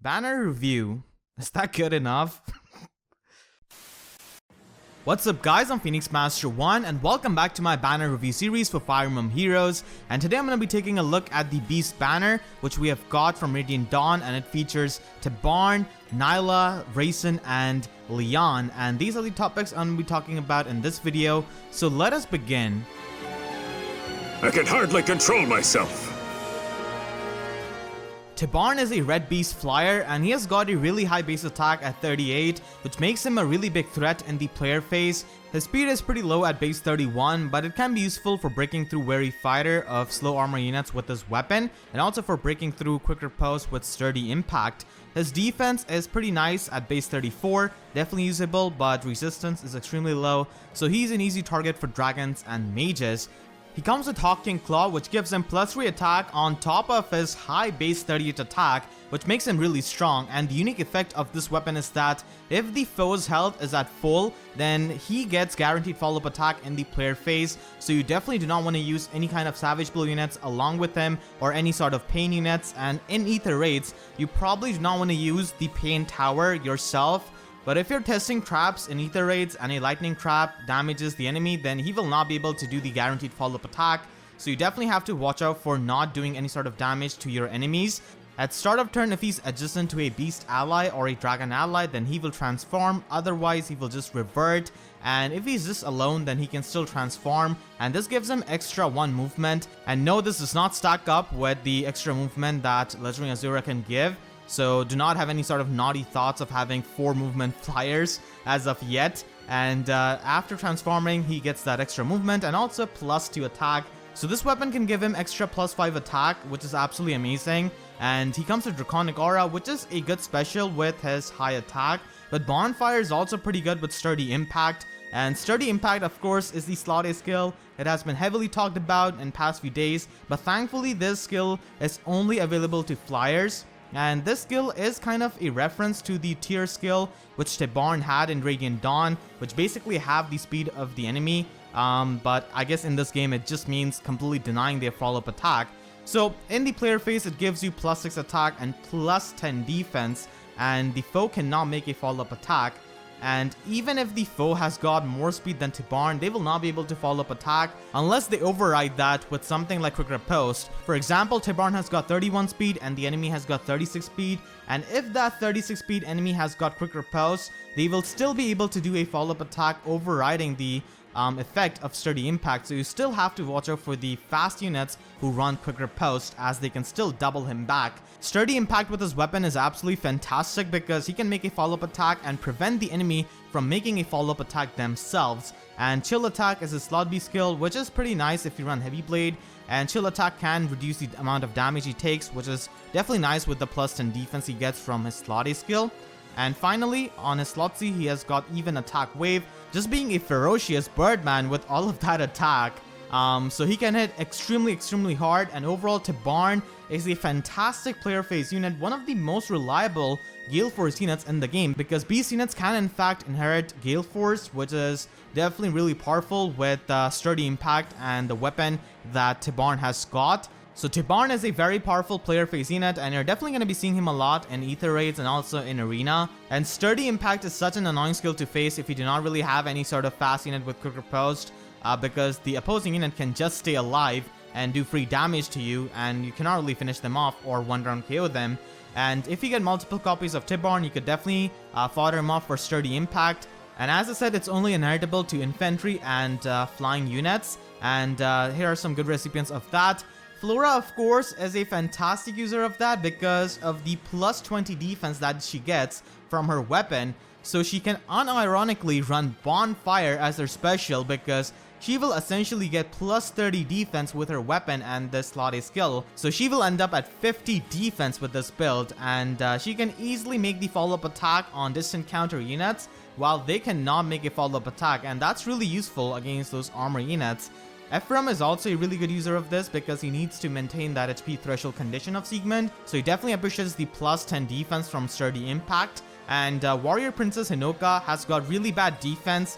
Banner review. Is that good enough? What's up guys, I'm Phoenix Master 1 and welcome back to my banner review series for Fire Emblem Heroes, and today I'm going to be taking a look at the Beast banner which we have got from Radiant Dawn, and it features Tibarn, Nailah, Reyson and Leanne, and these are the topics I'm going to be talking about in this video, so let us begin. I can hardly control myself. Tibarn is a red beast flyer and he has got a really high base attack at 38, which makes him a really big threat in the player phase. His speed is pretty low at base 31, but it can be useful for breaking through wary fighter of slow armor units with this weapon, and also for breaking through quick riposte with sturdy impact. His defense is pretty nice at base 34, definitely usable, but resistance is extremely low, so he's an easy target for dragons and mages. He comes with Hawking Claw, which gives him +3 attack on top of his high base 38 attack, which makes him really strong, and the unique effect of this weapon is that if the foe's health is at full, then he gets guaranteed follow-up attack in the player phase, so you definitely do not want to use any kind of Savage Blow units along with him or any sort of Pain units, and in Ether raids, you probably do not want to use the Pain Tower yourself. But if you're testing traps in Ether raids and a lightning trap damages the enemy, then he will not be able to do the guaranteed follow-up attack, so you definitely have to watch out for not doing any sort of damage to your enemies. At start of turn, if he's adjacent to a beast ally or a dragon ally, then he will transform, otherwise he will just revert, and if he's just alone then he can still transform, and this gives him extra 1 movement. And no, this does not stack up with the extra movement that Legendary Azura can give. So do not have any sort of naughty thoughts of having 4 movement flyers as of yet. And after transforming, he gets that extra movement and also +2 attack. So this weapon can give him extra +5 attack, which is absolutely amazing. And he comes with Draconic Aura, which is a good special with his high attack. But Bonfire is also pretty good with Sturdy Impact. And Sturdy Impact, of course, is the slot A skill. It has been heavily talked about in past few days, but thankfully this skill is only available to flyers. And this skill is kind of a reference to the tier skill which Tibarn had in Radiant Dawn, which basically have the speed of the enemy, but I guess in this game it just means completely denying their follow-up attack. So in the player phase it gives you +6 attack and +10 defense, and the foe cannot make a follow-up attack. And even if the foe has got more speed than Tibarn, they will not be able to follow up attack unless they override that with something like Quick Riposte. For example, Tibarn has got 31 speed and the enemy has got 36 speed, and if that 36 speed enemy has got Quick Riposte, they will still be able to do a follow-up attack overriding the effect of Sturdy Impact. So you still have to watch out for the fast units who run Quick Riposte, as they can still double him back. Sturdy Impact with his weapon is absolutely fantastic because he can make a follow-up attack and prevent the enemy from making a follow-up attack themselves. And Chill Attack is a slot B skill, which is pretty nice if you run Heavy Blade, and Chill Attack can reduce the amount of damage he takes, which is definitely nice with the +10 defense he gets from his slot A skill. And finally, on his slot C, he has got Even Attack Wave, just being a ferocious birdman with all of that attack. So he can hit extremely hard, and overall Tibarn is a fantastic player phase unit, one of the most reliable Gale Force units in the game, because beast units can in fact inherit Gale Force, which is definitely really powerful with Sturdy Impact and the weapon that Tibarn has got. So Tibarn is a very powerful player phase unit, and you're definitely going to be seeing him a lot in Ether raids and also in Arena. And Sturdy Impact is such an annoying skill to face if you do not really have any sort of fast unit with Quick Riposte, because the opposing unit can just stay alive and do free damage to you, and you cannot really finish them off or one round KO them. And if you get multiple copies of Tibarn, you could definitely fodder him off for Sturdy Impact. And as I said, it's only inheritable to infantry and flying units, and here are some good recipients of that. Flora, of course, is a fantastic user of that because of the +20 defense that she gets from her weapon. So she can unironically run Bonfire as her special because she will essentially get +30 defense with her weapon and this slot A skill. So she will end up at 50 defense with this build, and she can easily make the follow-up attack on distant counter units while they cannot make a follow-up attack, and that's really useful against those armor units. Ephraim is also a really good user of this because he needs to maintain that HP threshold condition of Siegmund, so he definitely appreciates the +10 defense from Sturdy Impact. And Warrior Princess Hinoka has got really bad defense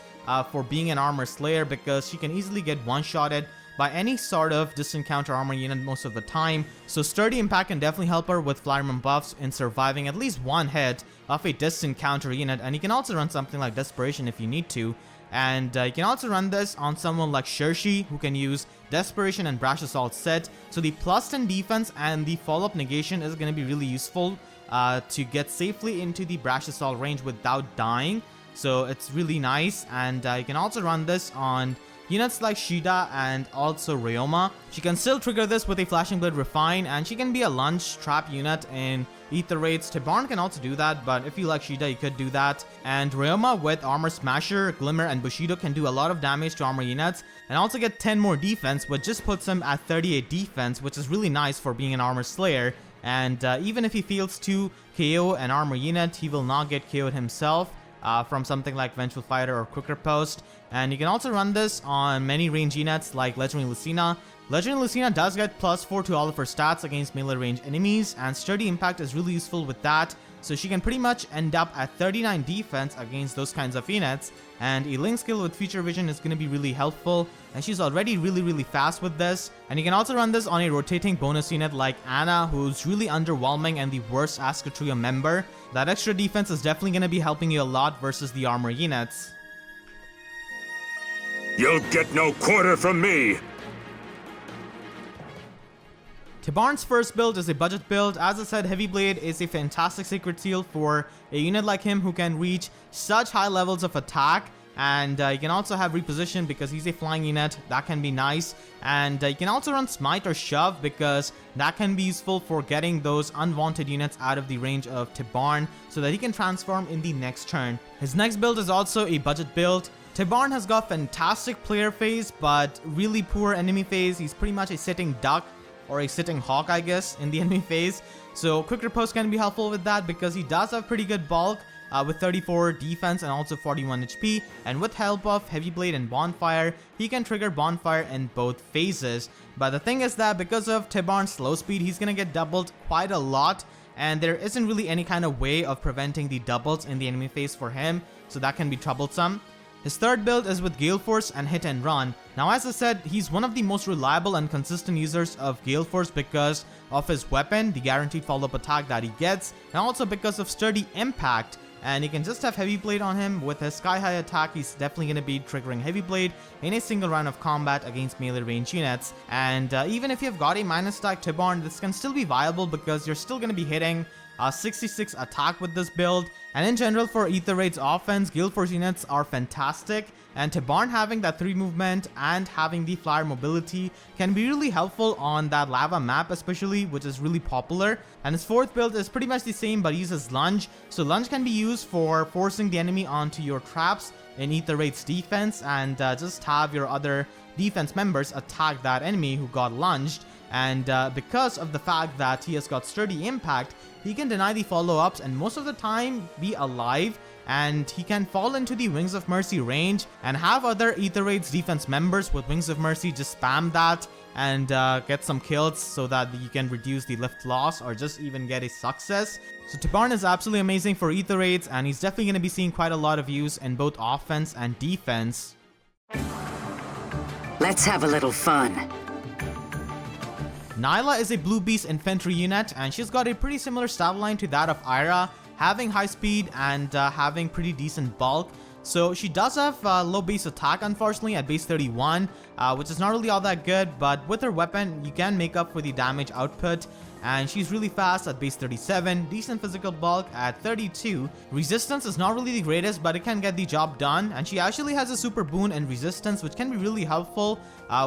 for being an armor slayer because she can easily get one-shotted by any sort of distant counter armor unit most of the time, so Sturdy Impact can definitely help her with Fireman buffs in surviving at least one hit of a distant counter unit. And you can also run something like Desperation if you need to. And you can also run this on someone like Shershi, who can use Desperation and Brash Assault set. So the plus 10 defense and the follow-up negation is going to be really useful to get safely into the Brash Assault range without dying. So it's really nice. And you can also run this on units like Shida and also Ryoma. She can still trigger this with a Flashing Blade Refine, and she can be a lunge trap unit in Ether Raids. Tibarn can also do that, but if you like Shida, you could do that. And Ryoma with Armor Smasher, Glimmer, and Bushido can do a lot of damage to armor units and also get 10 more defense, which just puts him at 38 defense, which is really nice for being an armor slayer. And even if he fails to KO an armor unit, he will not get KO'd himself from something like Vengeful Fighter or Quicker Post. And you can also run this on many range units like Legendary Lucina. Legendary Lucina does get +4 to all of her stats against melee range enemies, and Sturdy Impact is really useful with that. So she can pretty much end up at 39 defense against those kinds of units, and a Link skill with Future Vision is going to be really helpful, and she's already really fast with this. And you can also run this on a rotating bonus unit like Anna, who's really underwhelming and the worst Asuka Trio member. That extra defense is definitely going to be helping you a lot versus the armor units. You'll get no quarter from me! Tibarn's first build is a budget build. As I said, Heavy Blade is a fantastic Sacred Seal for a unit like him who can reach such high levels of attack. And you can also have Reposition because he's a flying unit. That can be nice. And you can also run Smite or Shove because that can be useful for getting those unwanted units out of the range of Tibarn so that he can transform in the next turn. His next build is also a budget build. Tibarn has got fantastic player phase but really poor enemy phase. He's pretty much a sitting duck or a sitting hawk, I guess, in the enemy phase. So Quick Riposte can be helpful with that because he does have pretty good bulk with 34 defense and also 41 HP. And with help of Heavy Blade and Bonfire, he can trigger Bonfire in both phases. But the thing is that because of Tibarn's slow speed, he's gonna get doubled quite a lot. And there isn't really any kind of way of preventing the doubles in the enemy phase for him. So that can be troublesome. His third build is with Gale Force and Hit and Run. Now, as I said, he's one of the most reliable and consistent users of Gale Force because of his weapon, the guaranteed follow-up attack that he gets, and also because of Sturdy Impact. And you can just have Heavy Blade on him. With his Sky High attack, he's definitely going to be triggering Heavy Blade in a single round of combat against melee range units. And even if you've got a minus stack Tibarn, this can still be viable because you're still going to be hitting 66 attack with this build. And in general, for Ether Raid's offense, Gale Force units are fantastic, and Tibarn having that 3 movement and having the flyer mobility can be really helpful on that lava map especially, which is really popular. And his fourth build is pretty much the same but uses Lunge. So Lunge can be used for forcing the enemy onto your traps in Ether Raid's defense, and just have your other defense members attack that enemy who got lunged. And because of the fact that he has got Sturdy Impact, he can deny the follow-ups and most of the time be alive, and he can fall into the Wings of Mercy range and have other Ether Raid's defense members with Wings of Mercy just spam that and get some kills so that you can reduce the lift loss or just even get a success. So Tibarn is absolutely amazing for Ether Raids, and he's definitely going to be seeing quite a lot of use in both offense and defense. Let's have a little fun. Nailah is a Blue Beast infantry unit, and she's got a pretty similar stat line to that of Ira, having high speed and having pretty decent bulk. So she does have low base attack, unfortunately, at base 31, which is not really all that good, but with her weapon, you can make up for the damage output. And she's really fast at base 37, decent physical bulk at 32. Resistance is not really the greatest, but it can get the job done. And she actually has a super boon in resistance, which can be really helpful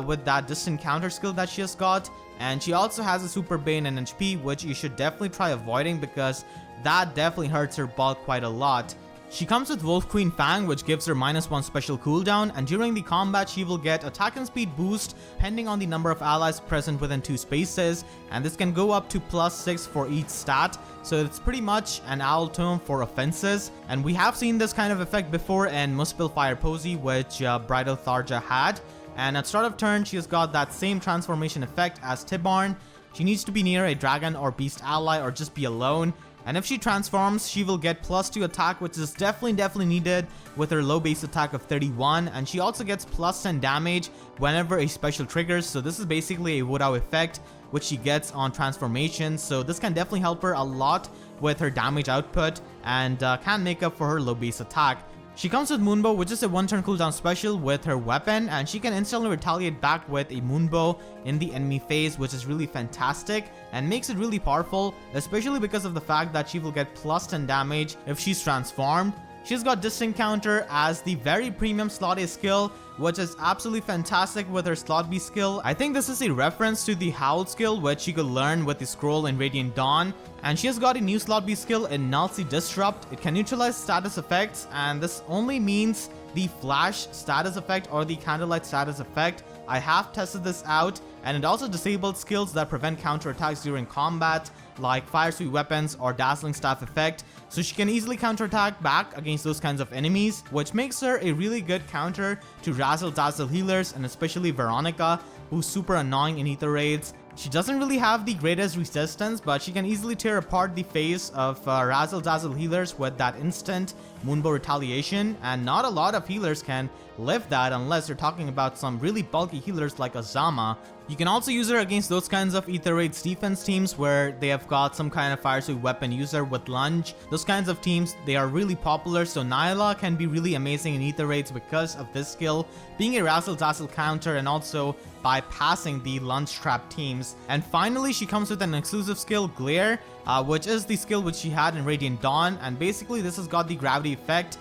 with that distant counter skill that she has got. And she also has a super bane in HP, which you should definitely try avoiding because that definitely hurts her bulk quite a lot. She comes with Wolf Queen Fang, which gives her -1 special cooldown, and during the combat she will get attack and speed boost depending on the number of allies present within 2 spaces, and this can go up to +6 for each stat, so it's pretty much an owl tome for offenses. And we have seen this kind of effect before in Muspel Fire Posey, which Bridal Tharja had, and at start of turn she has got that same transformation effect as Tibarn. She needs to be near a dragon or beast ally or just be alone, And if she transforms, she will get +2 attack, which is definitely needed with her low base attack of 31. And she also gets +10 damage whenever a special triggers. So this is basically a Wudao effect, which she gets on transformation. So this can definitely help her a lot with her damage output and can make up for her low base attack. She comes with Moonbow, which is a 1-turn cooldown special with her weapon, and she can instantly retaliate back with a Moonbow in the enemy phase, which is really fantastic and makes it really powerful, especially because of the fact that she will get +10 damage if she's transformed. She's got Distant Counter as the very premium slot A skill, which is absolutely fantastic with her slot B skill. I think this is a reference to the Howl skill, which you could learn with the scroll in Radiant Dawn. And she has got a new slot B skill in Null C Disrupt. It can neutralize status effects, and this only means the flash status effect or the candlelight status effect. I have tested this out, and it also disabled skills that prevent counterattacks during combat, like fire sweep weapons or dazzling staff effect. So she can easily counterattack back against those kinds of enemies, which makes her a really good counter to Razzle Dazzle healers, and especially Veronica, who's super annoying in ether raids. She doesn't really have the greatest resistance, but she can easily tear apart the face of Razzle Dazzle healers with that instant Moonbow retaliation, and not a lot of healers can lift that unless you're talking about some really bulky healers like Azama. You can also use her against those kinds of ether raids defense teams where they have got some kind of fire sweep weapon user with lunge. Those kinds of teams, they are really popular, so Nailah can be really amazing in ether raids because of this skill, being a Razzle Dazzle counter and also bypassing the lunge trap teams. And finally, she comes with an exclusive skill, Glare, which is the skill which she had in Radiant Dawn, and basically this has got the gravity effect.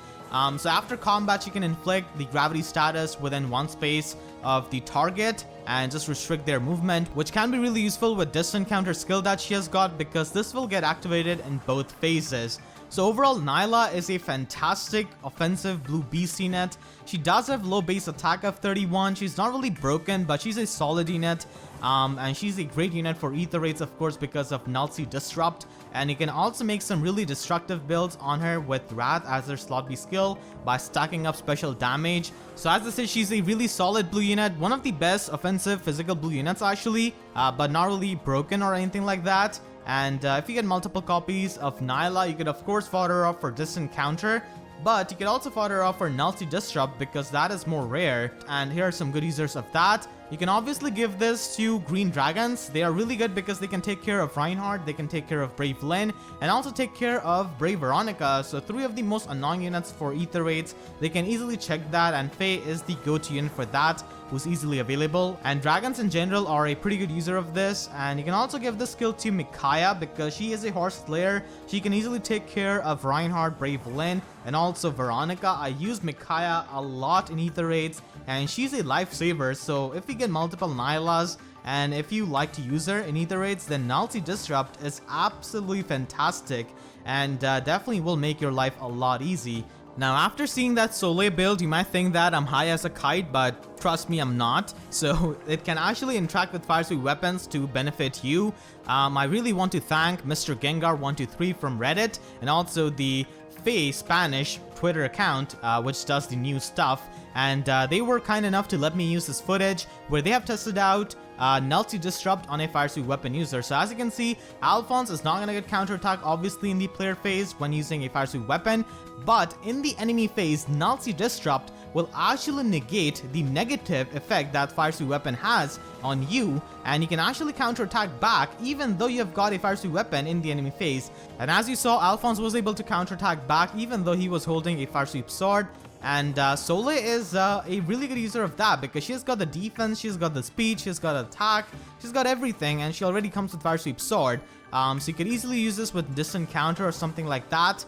So after combat, she can inflict the gravity status within one space of the target and just restrict their movement, which can be really useful with Distant Counter skill that she has got, because this will get activated in both phases. So overall, Nailah is a fantastic offensive blue beast unit. She does have low base attack of 31. She's not really broken, but she's a solid unit. And she's a great unit for ether raids, of course, because of Null C Disrupt. And you can also make some really destructive builds on her with Wrath as her slot B skill by stacking up special damage. So as I said, she's a really solid blue unit, one of the best offensive physical blue units actually, but not really broken or anything like that. And if you get multiple copies of Nailah, you could of course fodder her up for Distant Counter, but you could also fodder her up for Null C Disrupt because that is more rare, and here are some good users of that. You can obviously give this to green dragons. They are really good because they can take care of Reinhardt, they can take care of Brave Lynn, and also take care of Brave Veronica. So 3 of the most annoying units for ether raids. They can easily check that, and Faye is the go-to unit for that, who's easily available. And dragons in general are a pretty good user of this. And you can also give this skill to Micaiah because she is a horse slayer. She can easily take care of Reinhardt, Brave Lynn, and also Veronica. I use Micaiah a lot in ether raids, and she's a lifesaver. So if you get multiple Nailahs, and if you like to use her in ether raids, then Null C Disrupt is absolutely fantastic and definitely will make your life a lot easy. Now, after seeing that Soleil build, you might think that I'm high as a kite, but trust me, I'm not. So it can actually interact with fire sweep weapons to benefit you. I really want to thank Mr. Gengar123 from Reddit, and also the Faye Spanish Twitter account, which does the new stuff. And they were kind enough to let me use this footage where they have tested out Null C Disrupt on a fire sweep weapon user. So as you can see, Alphonse is not going to get counterattack obviously in the player phase when using a fire sweep weapon, but in the enemy phase, Null C Disrupt will actually negate the negative effect that fire sweep weapon has on you, and you can actually counterattack back even though you have got a fire sweep weapon in the enemy phase. And as you saw, Alphonse was able to counterattack back even though he was holding a fire sweep sword. And Soleil is a really good user of that because she's got the defense, she's got the speed, she's got attack, she's got everything, and she already comes with fire sweep sword. So you could easily use this with Distant Counter or something like that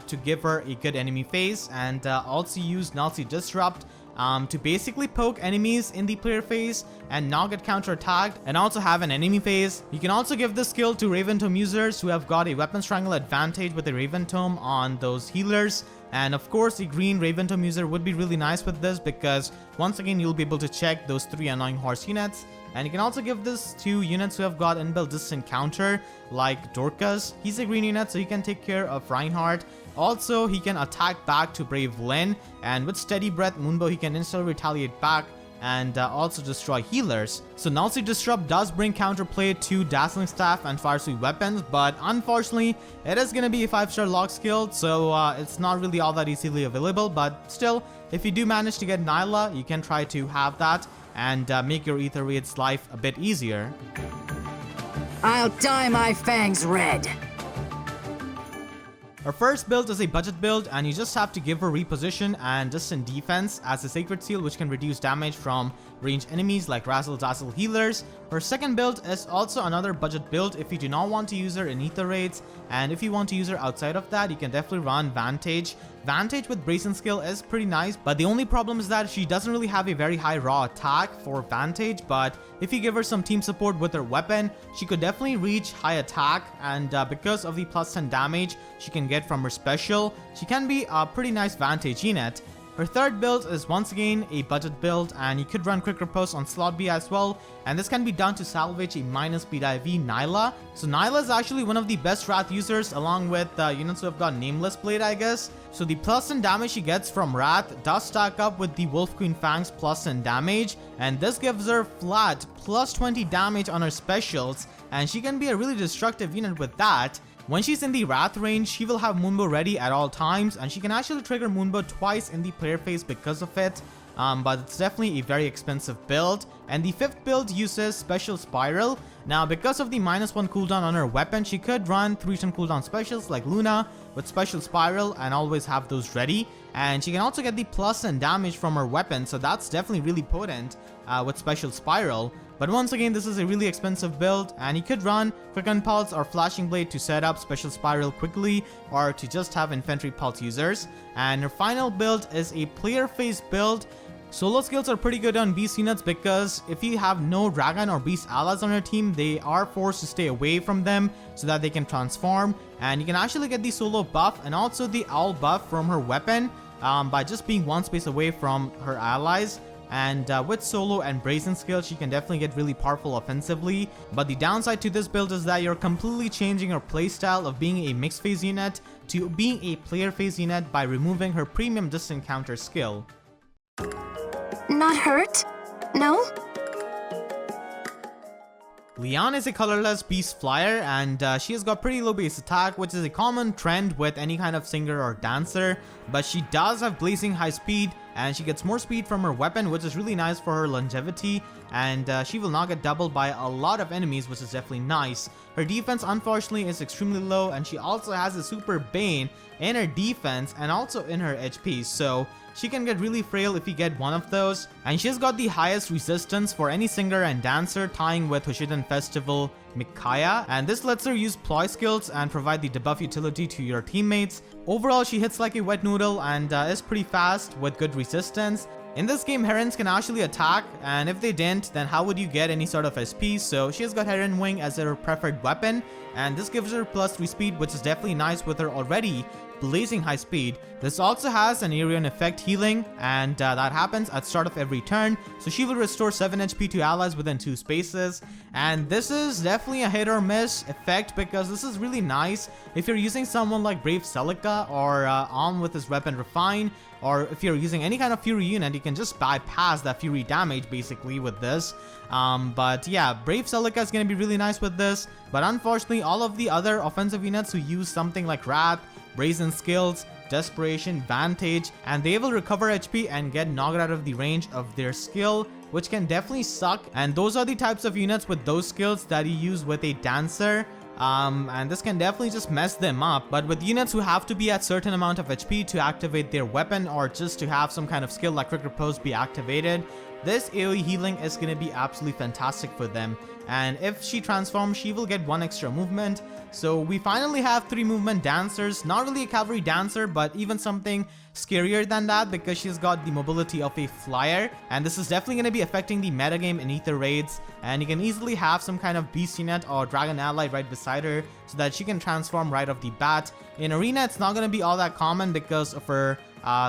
to give her a good enemy phase, and also use Null C Disrupt to basically poke enemies in the player phase and not get counterattacked and also have an enemy phase. You can also give this skill to Raven Tome users who have got a weapon strangle advantage with a Raven Tome on those healers. And of course, a green Raven Tome user would be really nice with this because once again, you'll be able to check those 3 annoying horse units. And you can also give this to units who have got inbuilt Distant Counter, like Dorcas. He's a green unit, so he can take care of Reinhardt. Also, he can attack back to Brave Lynn, and with Steady Breath Moonbow, he can instantly retaliate back and also destroy healers. So Null C Disrupt does bring counterplay to Dazzling Staff and Fire Sweep weapons, but unfortunately it is going to be a 5-star lock skill, so it's not really all that easily available. But still, if you do manage to get Nailah, you can try to have that and make your Aether Raid's life a bit easier. I'll dye my fangs red. Our first build is a budget build, and you just have to give her reposition and distant defense as a sacred seal, which can reduce damage from ranged enemies like razzle dazzle healers. Her second build is also another budget build if you do not want to use her in Aether Raids, and if you want to use her outside of that, you can definitely run Vantage. Vantage with Bracing skill is pretty nice, but the only problem is that she doesn't really have a very high raw attack for Vantage. But if you give her some team support with her weapon, she could definitely reach high attack, and because of the plus 10 damage she can get from her special, she can be a pretty nice Vantage unit. Her third build is once again a budget build, and you could run Quick Riposte on slot B as well, and this can be done to salvage a minus speed IV Nailah. So Nailah is actually one of the best Wrath users along with units who have got Nameless Blade, I guess. So the plus 10 damage she gets from Wrath does stack up with the Wolf Queen Fang's plus 10 damage, and this gives her flat plus 20 damage on her specials, and she can be a really destructive unit with that. When she's in the Wrath range, she will have Moonbow ready at all times, and she can actually trigger Moonbow twice in the player phase because of it. But it's definitely a very expensive build. And the fifth build uses Special Spiral. Now, because of the -1 cooldown on her weapon, she could run 3-turn cooldown specials like Luna with Special Spiral and always have those ready. And she can also get the plus and damage from her weapon, so that's definitely really potent with Special Spiral. But once again, this is a really expensive build, and you could run Quicken Pulse or Flashing Blade to set up Special Spiral quickly, or to just have Infantry Pulse users. And her final build is a player phase build. Solo skills are pretty good on beast units because if you have no dragon or beast allies on your team, they are forced to stay away from them so that they can transform. And you can actually get the solo buff and also the owl buff from her weapon by just being one space away from her allies. And with solo and brazen skills, she can definitely get really powerful offensively. But the downside to this build is that you're completely changing her playstyle of being a mixed phase unit to being a player phase unit by removing her premium distant counter skill. Not hurt? No? Leanne is a colorless beast flyer, and she has got pretty low base attack, which is a common trend with any kind of singer or dancer. But she does have blazing high speed, and she gets more speed from her weapon, which is really nice for her longevity. And she will not get doubled by a lot of enemies, which is definitely nice. Her defense unfortunately is extremely low, and she also has a super bane in her defense and also in her HP, so she can get really frail if you get one of those. And she's got the highest resistance for any singer and dancer, tying with Hoshidan Festival Micaiah, and this lets her use ploy skills and provide the debuff utility to your teammates. Overall, she hits like a wet noodle and is pretty fast with good resistance. In this game, Herons can actually attack, and if they didn't, then how would you get any sort of SP? So she has got Heron Wing as her preferred weapon, and this gives her +3 speed, which is definitely nice with her already blazing high speed. This also has an Arian effect healing, and that happens at start of every turn, so she will restore 7 HP to allies within 2 spaces. And this is definitely a hit or miss effect because this is really nice if you're using someone like Brave Celica or Alm with his weapon Refine, or if you're using any kind of Fury unit, you can just bypass that Fury damage basically with this. But yeah, Brave Celica is going to be really nice with this, but unfortunately all of the other offensive units who use something like Wrath, Brazen Skills, Desperation, Vantage, and they will recover HP and get knocked out of the range of their skill, which can definitely suck. And those are the types of units with those skills that you use with a dancer. And this can definitely just mess them up. But with units who have to be at certain amount of HP to activate their weapon, or just to have some kind of skill like Quick Repose be activated, this AoE healing is going to be absolutely fantastic for them. And if she transforms, she will get 1 extra movement. So we finally have 3 movement dancers. Not really a cavalry dancer, but even something scarier than that because she's got the mobility of a flyer. And this is definitely going to be affecting the metagame in Aether Raids. And you can easily have some kind of beast unit or dragon ally right beside her so that she can transform right off the bat. In Arena, it's not going to be all that common because of her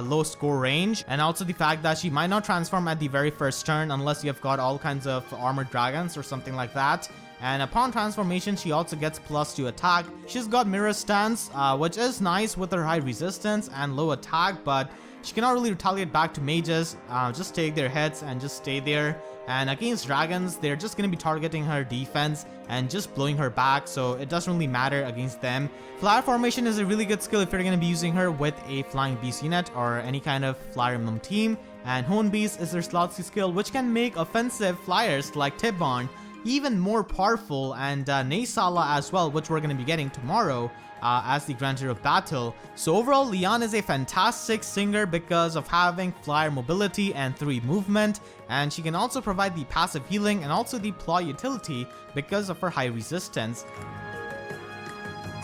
low score range, and also the fact that she might not transform at the very first turn unless you've got all kinds of armored dragons or something like that. And upon transformation, she also gets +2 attack. She's got Mirror Stance, which is nice with her high resistance and low attack, but she cannot really retaliate back to mages, just take their hits and just stay there. And against dragons, they're just going to be targeting her defense and just blowing her back, so it doesn't really matter against them. Flyer formation is a really good skill if you're going to be using her with a flying beast unit or any kind of flyer emblem team. And Hone Beast is their slot C skill, which can make offensive flyers like Tibarn even more powerful, and Nailah as well, which we're going to be getting tomorrow as the Grantor of Battle. So overall, Leanne is a fantastic singer because of having flyer mobility and 3 movement, and she can also provide the passive healing and also the ploy utility because of her high resistance.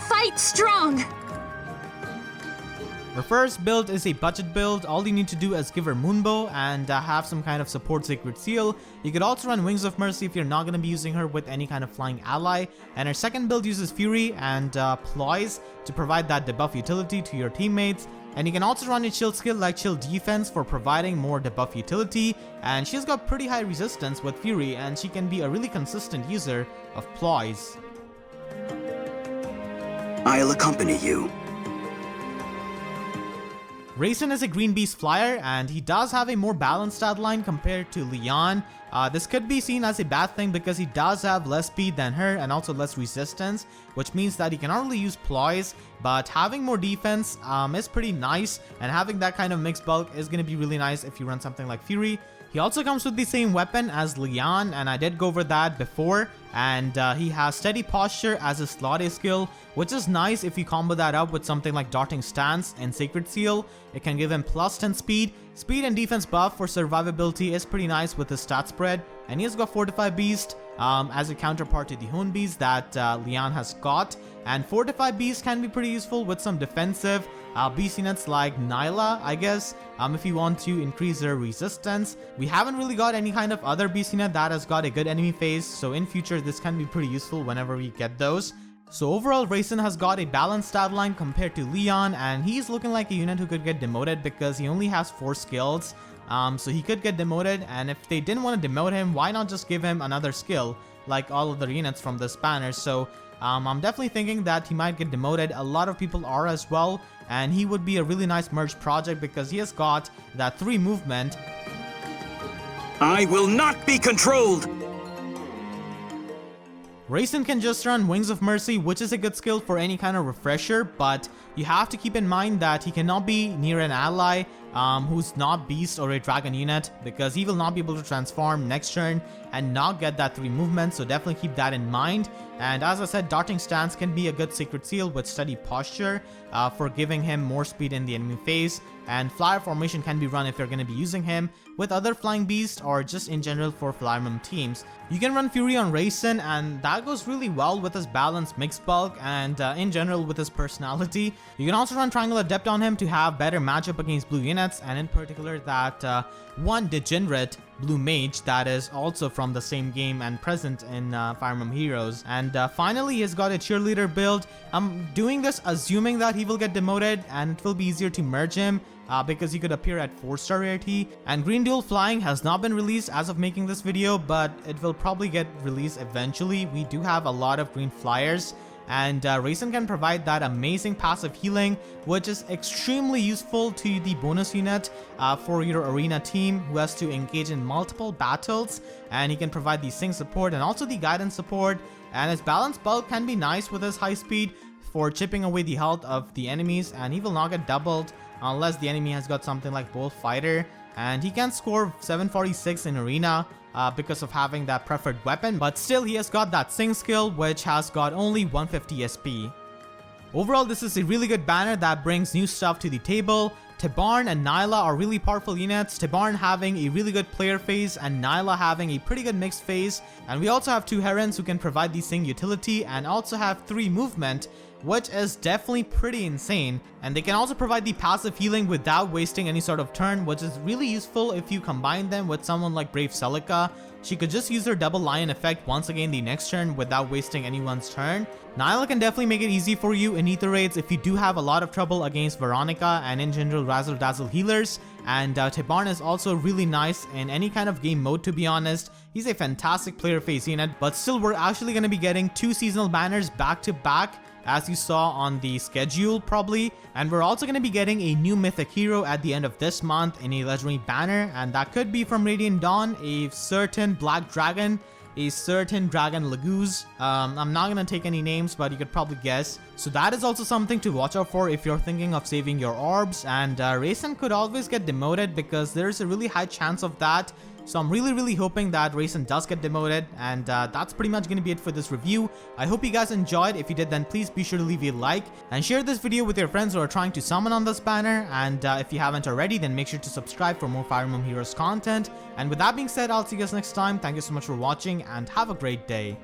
Fight strong! Her first build is a budget build. All you need to do is give her Moonbow and have some kind of support Sacred Seal. You could also run Wings of Mercy if you're not going to be using her with any kind of flying ally. And her second build uses Fury and Ploys to provide that debuff utility to your teammates. And you can also run a chill skill like Chill Defense for providing more debuff utility. And she's got pretty high resistance with Fury, and she can be a really consistent user of Ploys. I'll accompany you. Reyson is a green beast flyer, and he does have a more balanced stat line compared to Leanne. This could be seen as a bad thing because he does have less speed than her and also less resistance, which means that he cannot really use ploys, but having more defense is pretty nice, and having that kind of mixed bulk is going to be really nice if you run something like Fury. He also comes with the same weapon as Leanne, and I did go over that before, and he has Steady Posture as a slot A skill, which is nice if you combo that up with something like Darting Stance and Sacred Seal. It can give him plus 10 speed. Speed and defense buff for survivability is pretty nice with his stat spread, and he has got Fortify Beast as a counterpart to the Hone Beast that Leanne has got. And Fortify Beast can be pretty useful with some defensive beast units like Nailah, I guess, if you want to increase their resistance. We haven't really got any kind of other beast unit that has got a good enemy phase, so in future this can be pretty useful whenever we get those. So overall, Reyson has got a balanced stat line compared to Leanne, and he's looking like a unit who could get demoted because he only has 4 skills. So he could get demoted, and if they didn't want to demote him, why not just give him another skill like all other units from this banner? So I'm definitely thinking that he might get demoted. A lot of people are as well, and he would be a really nice merge project because he has got that 3 movement. I will not be controlled! Reyson can just run Wings of Mercy, which is a good skill for any kind of refresher, but you have to keep in mind that he cannot be near an ally who's not beast or a dragon unit, because he will not be able to transform next turn and not get that 3 movement, so definitely keep that in mind. And as I said, Darting Stance can be a good Sacred Seal with Steady Posture for giving him more speed in the enemy phase, and Flyer Formation can be run if you're going to be using him with other Flying Beasts or just in general for Flyermom teams. You can run Fury on Reyson, and that goes really well with his balanced mixed bulk and in general with his personality. You can also run Triangle Adept on him to have better matchup against blue units, and in particular that one degenerate blue mage that is also from the same game and present in Fire Emblem Heroes. And finally, he's got a cheerleader build. I'm doing this assuming that he will get demoted and it will be easier to merge him because he could appear at 4-star rarity. And Green Dual Flying has not been released as of making this video, but it will probably get released eventually. We do have a lot of green flyers, and Reyson can provide that amazing passive healing, which is extremely useful to the bonus unit for your arena team who has to engage in multiple battles, and he can provide the sync support and also the guidance support. And his balanced bulk can be nice with his high speed for chipping away the health of the enemies, and he will not get doubled unless the enemy has got something like Bolt Fighter, and he can score 746 in arena because of having that preferred weapon, but still he has got that Sing skill which has got only 150 SP. Overall, this is a really good banner that brings new stuff to the table. Tibarn and Nailah are really powerful units, Tibarn having a really good player phase and Nailah having a pretty good mixed phase. And we also have 2 Herons who can provide the Sing utility and also have 3 movement, which is definitely pretty insane. And they can also provide the passive healing without wasting any sort of turn, which is really useful if you combine them with someone like Brave Celica. She could just use her double lion effect once again the next turn without wasting anyone's turn. Nailah can definitely make it easy for you in ether raids if you do have a lot of trouble against Veronica and in general Razzle Dazzle healers. And Tibarn is also really nice in any kind of game mode, to be honest. He's a fantastic player phase unit, but still we're actually going to be getting 2 seasonal banners back to back as you saw on the schedule probably. And we're also going to be getting a new mythic hero at the end of this month in a legendary banner, and that could be from Radiant Dawn, a certain black dragon, a certain dragon Laguz. I'm not gonna take any names, but you could probably guess. So that is also something to watch out for if you're thinking of saving your orbs. And Reyson could always get demoted because there's a really high chance of that. So I'm really hoping that Reyson does get demoted, and that's pretty much going to be it for this review. I hope you guys enjoyed. If you did, then please be sure to leave a like and share this video with your friends who are trying to summon on this banner. And if you haven't already, then make sure to subscribe for more Fire Emblem Heroes content. And with that being said, I'll see you guys next time. Thank you so much for watching and have a great day.